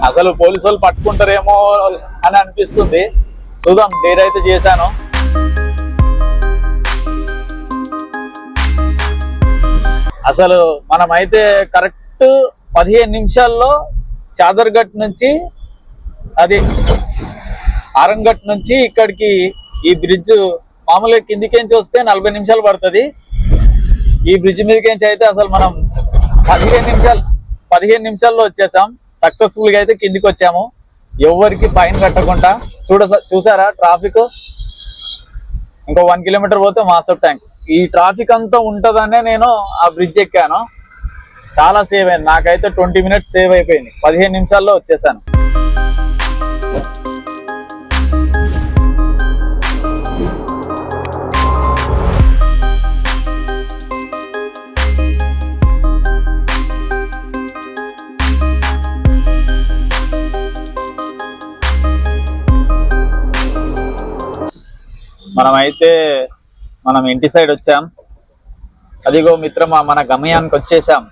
అసలు పోలీసు వాళ్ళు పట్టుకుంటారేమో అని అనిపిస్తుంది. చూద్దాం, డేర్ అయితే చేశాను. అసలు మనమైతే కరెక్ట్ 15 నిమిషాల్లో చాదర్ఘట్ నుంచి అది ఆరంఘట్ నుంచి ఇక్కడికి ఈ బ్రిడ్జ్ మామూలుగా కిందికేంచి వస్తే 40 నిమిషాలు పడుతుంది. ఈ బ్రిడ్జ్ మీదకేంచి అయితే అసలు మనం 15 నిమిషాల్లో వచ్చేసాం. సక్సెస్ఫుల్ గా అయితే కిందికి వచ్చాము, ఎవరికి ఫైన్ కట్టకుండా. చూసారా ట్రాఫిక్? ఇంకో 1 కిలోమీటర్ పోతే మాస్టర్ ట్యాంక్. ఈ ట్రాఫిక్ అంతా ఉంటదనే నేను ఆ బ్రిడ్జ్ ఎక్కాను. చాలా సేవ్ అయింది నాకైతే. 20 మినిట్స్ సేవ్ అయిపోయింది. 15 నిమిషాల్లో వచ్చేసాను. మనం ఇంటి సైడ్ వచ్చాం. అదిగో మిత్రమా, మన గమ్యానికి వచ్చేసాం.